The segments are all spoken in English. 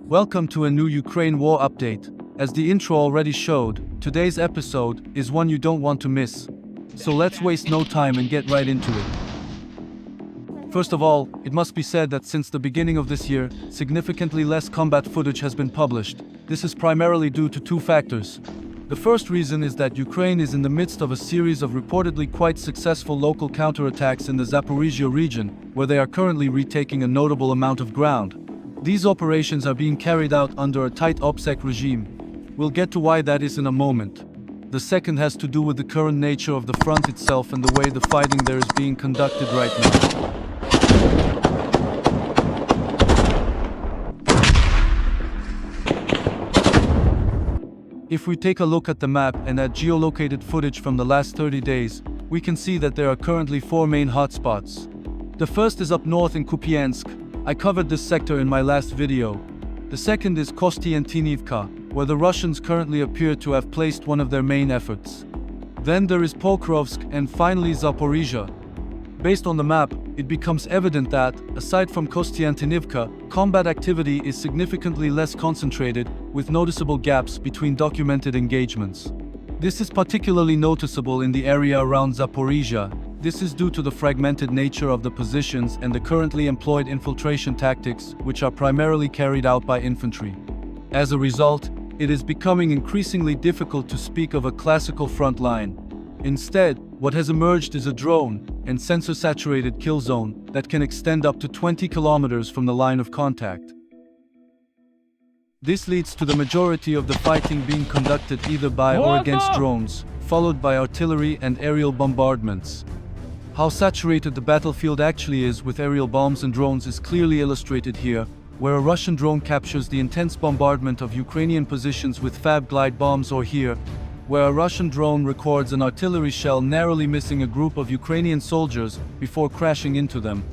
Welcome to a new Ukraine war update. As the intro already showed, today's episode is one you don't want to miss. So let's waste no time and get right into it. First of all, it must be said that since the beginning of this year, significantly less combat footage has been published. This is primarily due to two factors. The first reason is that Ukraine is in the midst of a series of reportedly quite successful local counterattacks in the Zaporizhzhia region, where they are currently retaking a notable amount of ground. These operations are being carried out under a tight OPSEC regime. We'll get to why that is in a moment. The second has to do with the current nature of the front itself and the way the fighting there is being conducted right now. If we take a look at the map and at geolocated footage from the last 30 days, we can see that there are currently four main hotspots. The first is up north in Kupiansk. I covered this sector in my last video. The second is Kostiantynivka, where the Russians currently appear to have placed one of their main efforts. Then there is Pokrovsk and finally Zaporizhzhia. Based on the map, it becomes evident that, aside from Kostiantynivka, combat activity is significantly less concentrated, with noticeable gaps between documented engagements. This is particularly noticeable in the area around Zaporizhzhia. This is due to the fragmented nature of the positions and the currently employed infiltration tactics, which are primarily carried out by infantry. As a result, it is becoming increasingly difficult to speak of a classical front line. Instead, what has emerged is a drone and sensor-saturated kill zone that can extend up to 20 kilometers from the line of contact. This leads to the majority of the fighting being conducted either by or against drones, followed by artillery and aerial bombardments. How saturated the battlefield actually is with aerial bombs and drones is clearly illustrated here, where a Russian drone captures the intense bombardment of Ukrainian positions with FAB glide bombs, or here, where a Russian drone records an artillery shell narrowly missing a group of Ukrainian soldiers before crashing into them.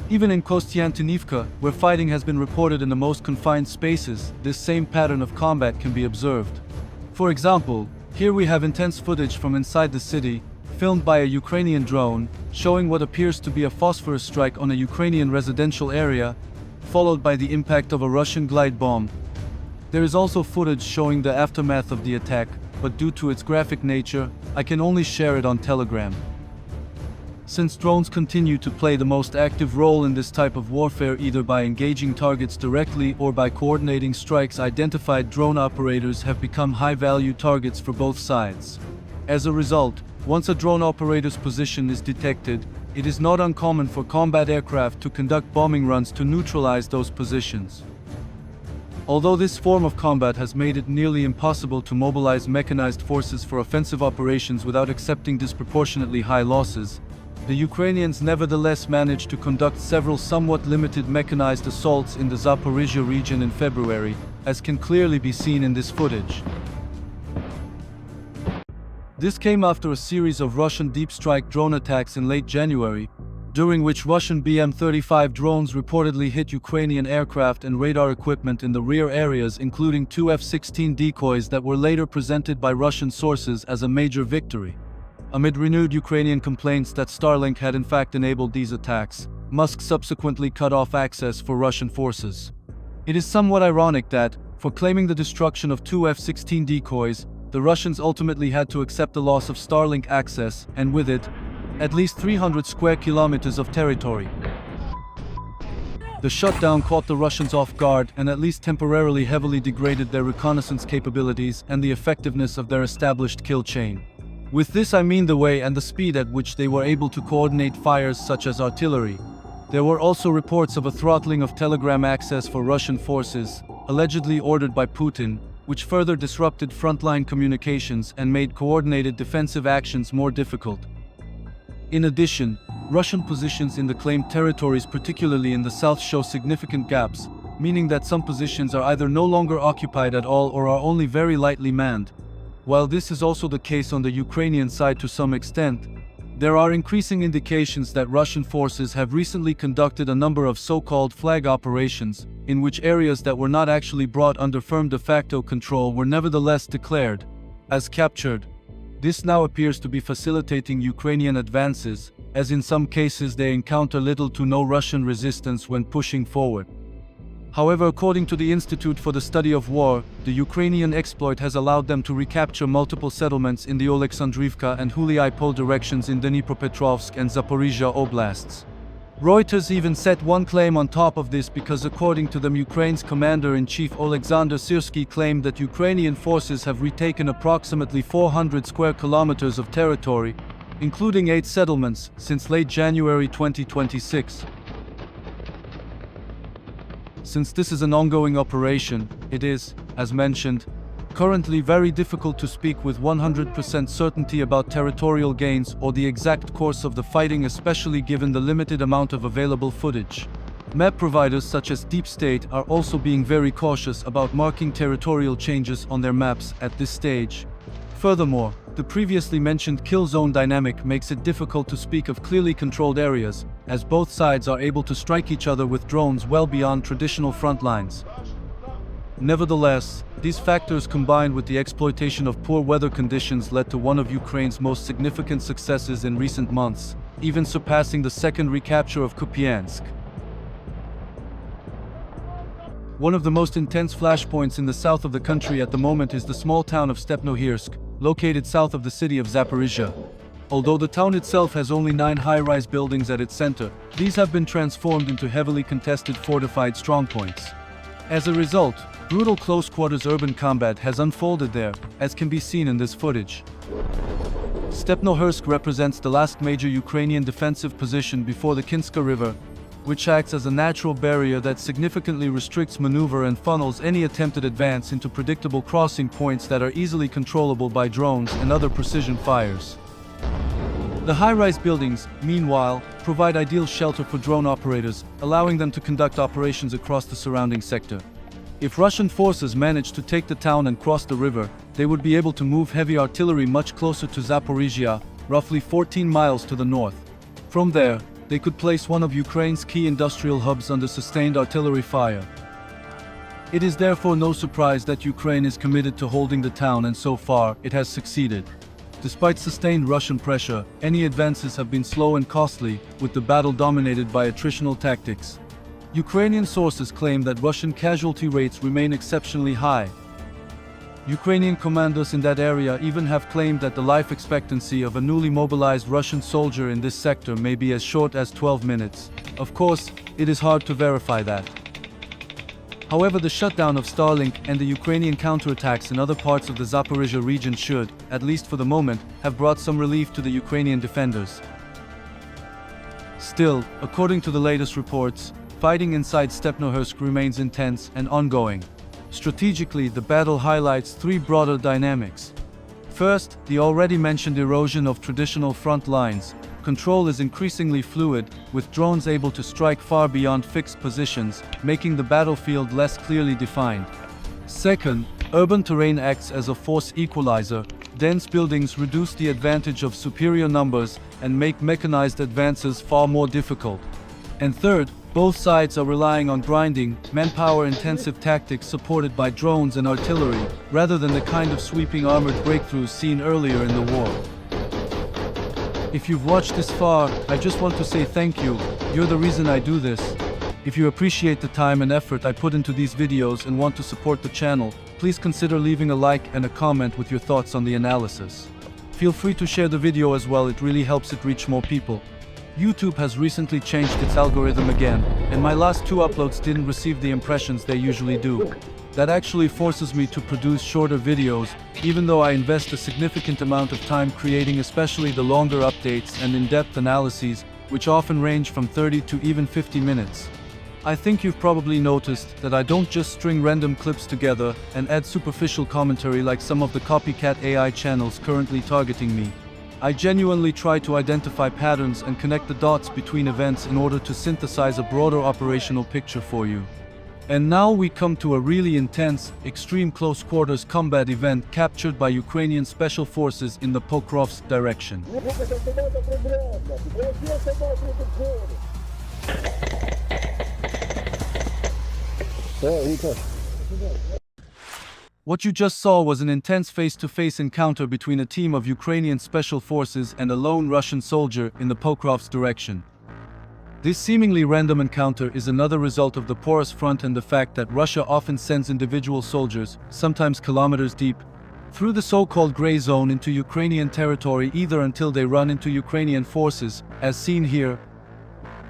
Even in Kostiantynivka, where fighting has been reported in the most confined spaces, this same pattern of combat can be observed. For example, here we have intense footage from inside the city, filmed by a Ukrainian drone, showing what appears to be a phosphorus strike on a Ukrainian residential area, followed by the impact of a Russian glide bomb. There is also footage showing the aftermath of the attack, but due to its graphic nature, I can only share it on Telegram. Since drones continue to play the most active role in this type of warfare, either by engaging targets directly or by coordinating strikes, identified drone operators have become high-value targets for both sides. As a result, once a drone operator's position is detected, it is not uncommon for combat aircraft to conduct bombing runs to neutralize those positions. Although this form of combat has made it nearly impossible to mobilize mechanized forces for offensive operations without accepting disproportionately high losses, the Ukrainians nevertheless managed to conduct several somewhat limited mechanized assaults in the Zaporizhzhia region in February, as can clearly be seen in this footage. This came after a series of Russian deep strike drone attacks in late January, during which Russian BM-35 drones reportedly hit Ukrainian aircraft and radar equipment in the rear areas, including two F-16 decoys that were later presented by Russian sources as a major victory. Amid renewed Ukrainian complaints that Starlink had in fact enabled these attacks, Musk subsequently cut off access for Russian forces. It is somewhat ironic that, for claiming the destruction of two F-16 decoys, the Russians ultimately had to accept the loss of Starlink access, and with it, at least 300 square kilometers of territory. The shutdown caught the Russians off guard and at least temporarily heavily degraded their reconnaissance capabilities and the effectiveness of their established kill chain. With this I mean the way and the speed at which they were able to coordinate fires such as artillery. There were also reports of a throttling of telegram access for Russian forces, allegedly ordered by Putin, which further disrupted frontline communications and made coordinated defensive actions more difficult. In addition, Russian positions in the claimed territories, particularly in the south, show significant gaps, meaning that some positions are either no longer occupied at all or are only very lightly manned. While this is also the case on the Ukrainian side to some extent, there are increasing indications that Russian forces have recently conducted a number of so-called flag operations, in which areas that were not actually brought under firm de facto control were nevertheless declared as captured. This now appears to be facilitating Ukrainian advances, as in some cases they encounter little to no Russian resistance when pushing forward. However, according to the Institute for the Study of War, the Ukrainian exploit has allowed them to recapture multiple settlements in the Oleksandrivka and Huliai directions in Dnipropetrovsk and Zaporizhzhia oblasts. Reuters even set one claim on top of this because according to them, Ukraine's commander-in-chief Alexander Syrsky claimed that Ukrainian forces have retaken approximately 400 square kilometers of territory, including 8 settlements, since late January 2026. Since this is an ongoing operation, it is, as mentioned, currently very difficult to speak with 100% certainty about territorial gains or the exact course of the fighting, especially given the limited amount of available footage. Map providers such as Deep State are also being very cautious about marking territorial changes on their maps at this stage. Furthermore, the previously mentioned kill zone dynamic makes it difficult to speak of clearly controlled areas, as both sides are able to strike each other with drones well beyond traditional front lines. Nevertheless, these factors combined with the exploitation of poor weather conditions led to one of Ukraine's most significant successes in recent months, even surpassing the second recapture of Kupiansk. One of the most intense flashpoints in the south of the country at the moment is the small town of Stepnohirsk, located south of the city of Zaporizhzhia. Although the town itself has only 9 high-rise buildings at its center, these have been transformed into heavily contested fortified strongpoints. As a result, brutal close-quarters urban combat has unfolded there, as can be seen in this footage. Stepnohirsk represents the last major Ukrainian defensive position before the Kinska River, which acts as a natural barrier that significantly restricts maneuver and funnels any attempted advance into predictable crossing points that are easily controllable by drones and other precision fires. The high-rise buildings, meanwhile, provide ideal shelter for drone operators, allowing them to conduct operations across the surrounding sector. If Russian forces manage to take the town and cross the river, they would be able to move heavy artillery much closer to Zaporizhzhia, roughly 14 miles to the north. From there, they could place one of Ukraine's key industrial hubs under sustained artillery fire. It is therefore no surprise that Ukraine is committed to holding the town, and so far, it has succeeded. Despite sustained Russian pressure, any advances have been slow and costly, with the battle dominated by attritional tactics. Ukrainian sources claim that Russian casualty rates remain exceptionally high. Ukrainian commanders in that area even have claimed that the life expectancy of a newly mobilized Russian soldier in this sector may be as short as 12 minutes. Of course, it is hard to verify that. However, the shutdown of Starlink and the Ukrainian counterattacks in other parts of the Zaporizhzhia region should, at least for the moment, have brought some relief to the Ukrainian defenders. Still, according to the latest reports, fighting inside Stepnohirsk remains intense and ongoing. Strategically, the battle highlights 3 broader dynamics. First, the already mentioned erosion of traditional front lines. Control is increasingly fluid, with drones able to strike far beyond fixed positions, making the battlefield less clearly defined. Second, urban terrain acts as a force equalizer. Dense buildings reduce the advantage of superior numbers and make mechanized advances far more difficult. And third, both sides are relying on grinding, manpower-intensive tactics supported by drones and artillery, rather than the kind of sweeping armored breakthroughs seen earlier in the war. If you've watched this far, I just want to say thank you. You're the reason I do this. If you appreciate the time and effort I put into these videos and want to support the channel, please consider leaving a like and a comment with your thoughts on the analysis. Feel free to share the video as well, it really helps it reach more people. YouTube has recently changed its algorithm again, and my last 2 uploads didn't receive the impressions they usually do. That actually forces me to produce shorter videos, even though I invest a significant amount of time creating especially the longer updates and in-depth analyses, which often range from 30 to even 50 minutes. I think you've probably noticed that I don't just string random clips together and add superficial commentary like some of the copycat AI channels currently targeting me. I genuinely try to identify patterns and connect the dots between events in order to synthesize a broader operational picture for you. And now we come to a really intense, extreme close-quarters combat event captured by Ukrainian special forces in the Pokrovsk direction. What you just saw was an intense face-to-face encounter between a team of Ukrainian special forces and a lone Russian soldier in the Pokrovsk direction. This seemingly random encounter is another result of the porous front and the fact that Russia often sends individual soldiers, sometimes kilometers deep, through the so-called gray zone into Ukrainian territory either until they run into Ukrainian forces, as seen here,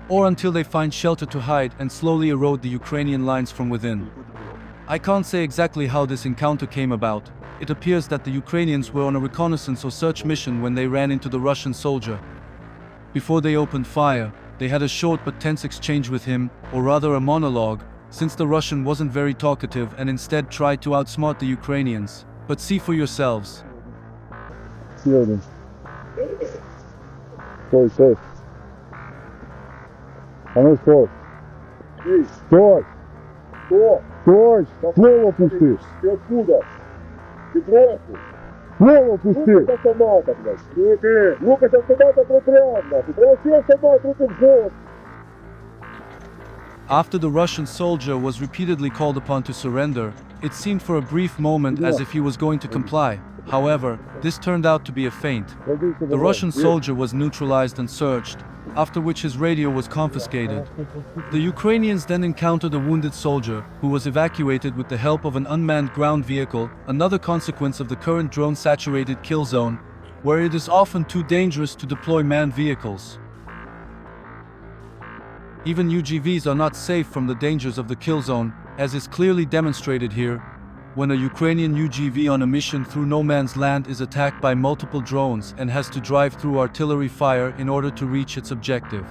or until they find shelter to hide and slowly erode the Ukrainian lines from within. I can't say exactly how this encounter came about. It appears that the Ukrainians were on a reconnaissance or search mission when they ran into the Russian soldier. Before they opened fire, they had a short but tense exchange with him, or rather a monologue, since the Russian wasn't very talkative and instead tried to outsmart the Ukrainians. But see for yourselves. Стой. А ну стой. Стой. Стой. Слово пусти. Ты откуда? Ты просто? Слово пусти. Руки с автомата, блядь. Руки с автомата припрямно. Ты провосил автомат, руки в живот. After the Russian soldier was repeatedly called upon to surrender, it seemed for a brief moment as if he was going to comply. However, this turned out to be a feint. The Russian soldier was neutralized and searched, after which his radio was confiscated. The Ukrainians then encountered a wounded soldier, who was evacuated with the help of an unmanned ground vehicle, another consequence of the current drone-saturated kill zone, where it is often too dangerous to deploy manned vehicles. Even UGVs are not safe from the dangers of the kill zone, as is clearly demonstrated here, when a Ukrainian UGV on a mission through no man's land is attacked by multiple drones and has to drive through artillery fire in order to reach its objective.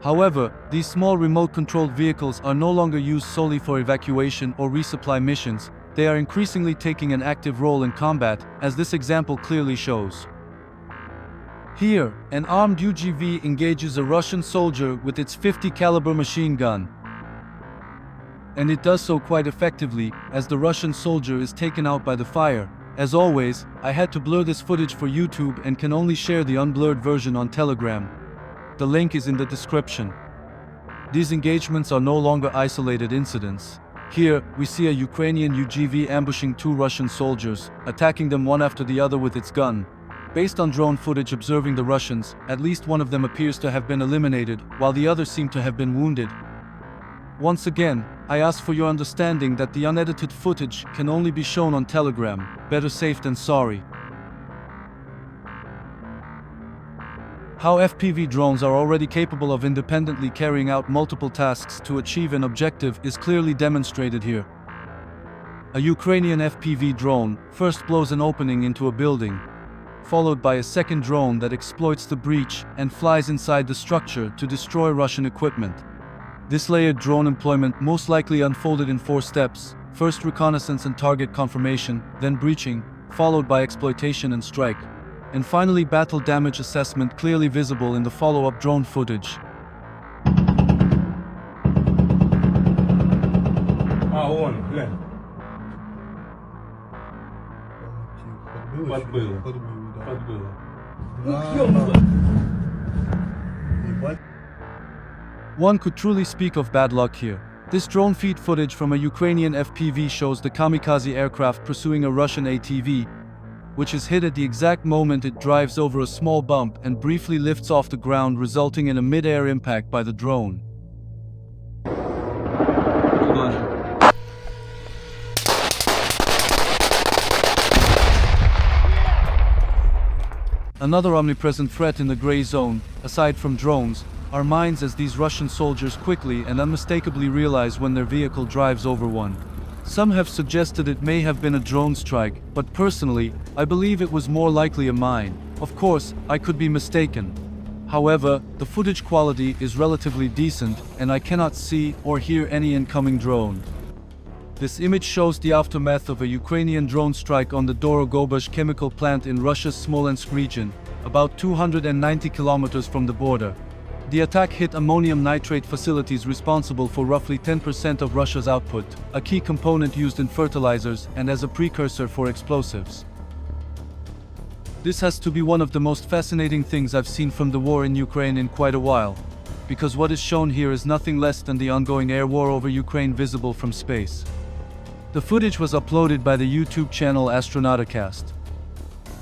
However, these small remote-controlled vehicles are no longer used solely for evacuation or resupply missions. They are increasingly taking an active role in combat, as this example clearly shows. Here, an armed UGV engages a Russian soldier with its 50 caliber machine gun. And it does so quite effectively, as the Russian soldier is taken out by the fire. As always, I had to blur this footage for YouTube and can only share the unblurred version on Telegram. The link is in the description. These engagements are no longer isolated incidents. Here, we see a Ukrainian UGV ambushing two Russian soldiers, attacking them one after the other with its gun. Based on drone footage observing the Russians, at least one of them appears to have been eliminated, while the others seem to have been wounded. Once again, I ask for your understanding that the unedited footage can only be shown on Telegram. Better safe than sorry. How FPV drones are already capable of independently carrying out multiple tasks to achieve an objective is clearly demonstrated here. A Ukrainian FPV drone first blows an opening into a building, followed by a second drone that exploits the breach and flies inside the structure to destroy Russian equipment. This layered drone employment most likely unfolded in 4 steps: first reconnaissance and target confirmation, then breaching, followed by exploitation and strike, and finally battle damage assessment, clearly visible in the follow-up drone footage. Глянь. Подбыло. One could truly speak of bad luck here. This drone feed footage from a Ukrainian FPV shows the kamikaze aircraft pursuing a Russian ATV, which is hit at the exact moment it drives over a small bump and briefly lifts off the ground, resulting in a mid-air impact by the drone. Another omnipresent threat in the gray zone, aside from drones, are mines, as these Russian soldiers quickly and unmistakably realize when their vehicle drives over one. Some have suggested it may have been a drone strike, but personally, I believe it was more likely a mine. Of course, I could be mistaken. However, the footage quality is relatively decent, and I cannot see or hear any incoming drone. This image shows the aftermath of a Ukrainian drone strike on the Dorogobuzh chemical plant in Russia's Smolensk region, about 290 kilometers from the border. The attack hit ammonium nitrate facilities responsible for roughly 10% of Russia's output, a key component used in fertilizers and as a precursor for explosives. This has to be one of the most fascinating things I've seen from the war in Ukraine in quite a while, because what is shown here is nothing less than the ongoing air war over Ukraine visible from space. The footage was uploaded by the YouTube channel Astronauticast.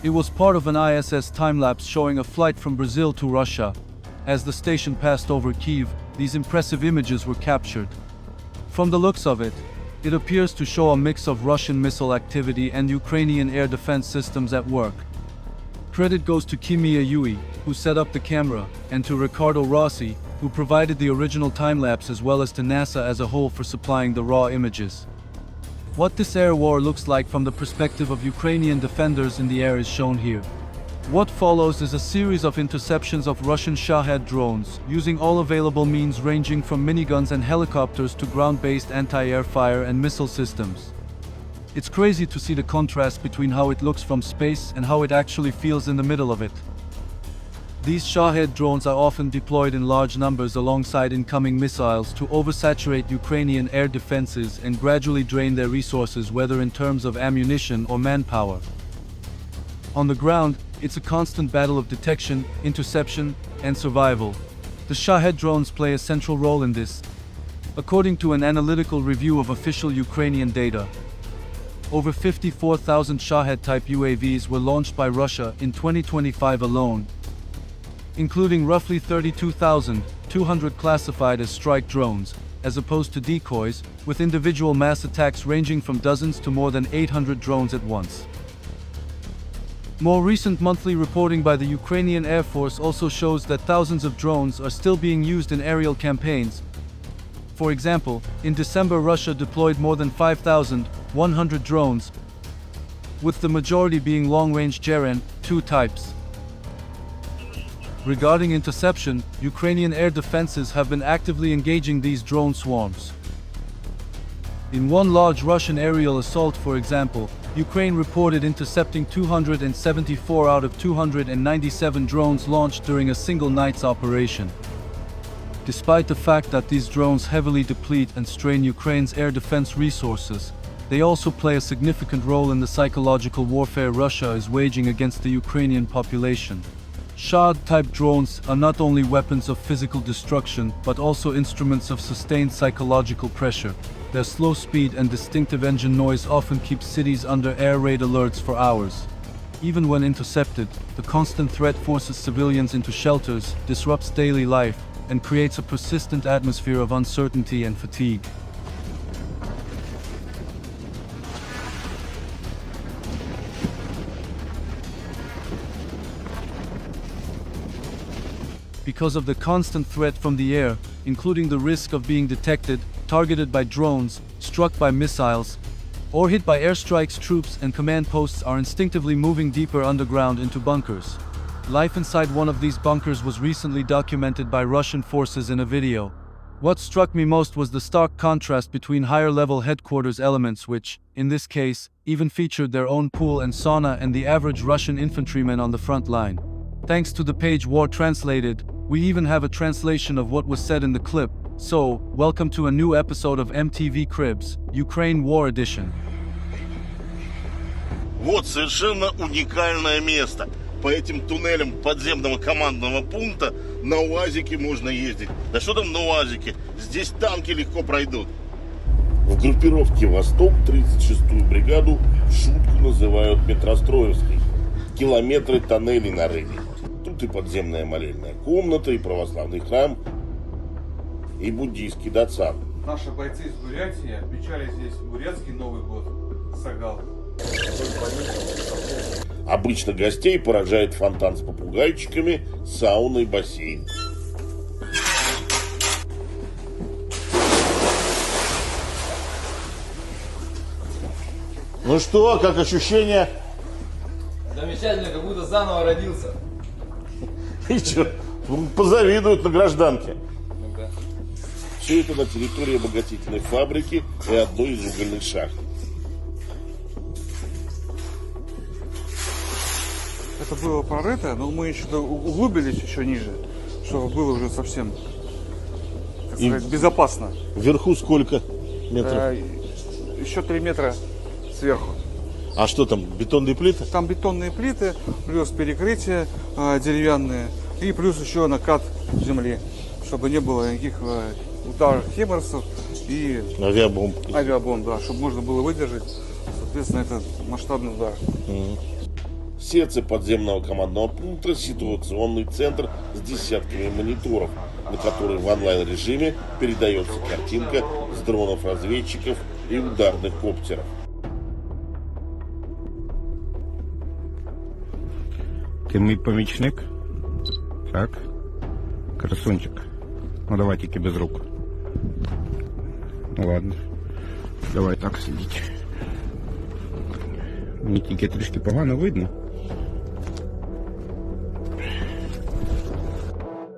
It was part of an ISS time-lapse showing a flight from Brazil to Russia. As the station passed over Kyiv, these impressive images were captured. From the looks of it, it appears to show a mix of Russian missile activity and Ukrainian air defense systems at work. Credit goes to Kimia Yui, who set up the camera, and to Riccardo Rossi, who provided the original time-lapse, as well as to NASA as a whole for supplying the raw images. What this air war looks like from the perspective of Ukrainian defenders in the air is shown here. What follows is a series of interceptions of Russian Shahed drones, using all available means ranging from miniguns and helicopters to ground-based anti-air fire and missile systems. It's crazy to see the contrast between how it looks from space and how it actually feels in the middle of it. These Shahed drones are often deployed in large numbers alongside incoming missiles to oversaturate Ukrainian air defenses and gradually drain their resources, whether in terms of ammunition or manpower. On the ground, it's a constant battle of detection, interception, and survival. The Shahed drones play a central role in this. According to an analytical review of official Ukrainian data, over 54,000 Shahed-type UAVs were launched by Russia in 2025 alone, including roughly 32,200 classified as strike drones, as opposed to decoys, with individual mass attacks ranging from dozens to more than 800 drones at once. More recent monthly reporting by the Ukrainian Air Force also shows that thousands of drones are still being used in aerial campaigns. For example, in December Russia deployed more than 5,100 drones, with the majority being long-range Geren-2 types. Regarding interception, Ukrainian air defenses have been actively engaging these drone swarms. In one large Russian aerial assault, for example, Ukraine reported intercepting 274 out of 297 drones launched during a single night's operation. Despite the fact that these drones heavily deplete and strain Ukraine's air defense resources, they also play a significant role in the psychological warfare Russia is waging against the Ukrainian population. Shahed-type drones are not only weapons of physical destruction, but also instruments of sustained psychological pressure. Their slow speed and distinctive engine noise often keep cities under air raid alerts for hours. Even when intercepted, the constant threat forces civilians into shelters, disrupts daily life, and creates a persistent atmosphere of uncertainty and fatigue. Because of the constant threat from the air, including the risk of being detected, targeted by drones, struck by missiles, or hit by airstrikes, troops and command posts are instinctively moving deeper underground into bunkers. Life inside one of these bunkers was recently documented by Russian forces in a video. What struck me most was the stark contrast between higher-level headquarters elements which, in this case, even featured their own pool and sauna, and the average Russian infantryman on the front line. Thanks to the page War Translated, we even have a translation of what was said in the clip. So, welcome to a new episode of MTV Cribs, Ukraine War Edition. Вот совершенно уникальное место. По этим туннелям подземного командного пункта на УАЗике можно ездить. Да что там на УАЗике? Здесь танки легко пройдут. В группировке «Восток» 36-ю бригаду в шутку называют метростроевской. Километры тоннелей нарыли. Тут и подземная молельная комната, и православный храм, и буддийский датсан. Наши бойцы из Бурятии отмечали здесь бурятский Новый год. Сагал. Обычно гостей поражает фонтан с попугайчиками, сауна и бассейн. Ну что, как ощущения? Замечательно, как будто заново родился. И что, позавидуют на гражданке. Ну да. Все это на территории обогатительной фабрики и одной из угольных шахт. Это было прорыто, но мы еще углубились еще ниже, чтобы было уже совсем, так сказать, безопасно. Вверху сколько метров? Еще 3 метра сверху. А что там, бетонные плиты? Там бетонные плиты, плюс перекрытия деревянные и плюс еще накат земли, чтобы не было никаких ударов химарсов и авиабомб, да, чтобы можно было выдержать, соответственно, это масштабный удар. В сердце подземного командного пункта ситуационный центр с десятками мониторов, на которые в онлайн-режиме передается картинка с дронов разведчиков и ударных коптеров. Ти мій помічник? Так. Красунчик. Ну давай тільки без рук. Ну ладно. Давай так сидіть. Мені тільки трішки погано видно.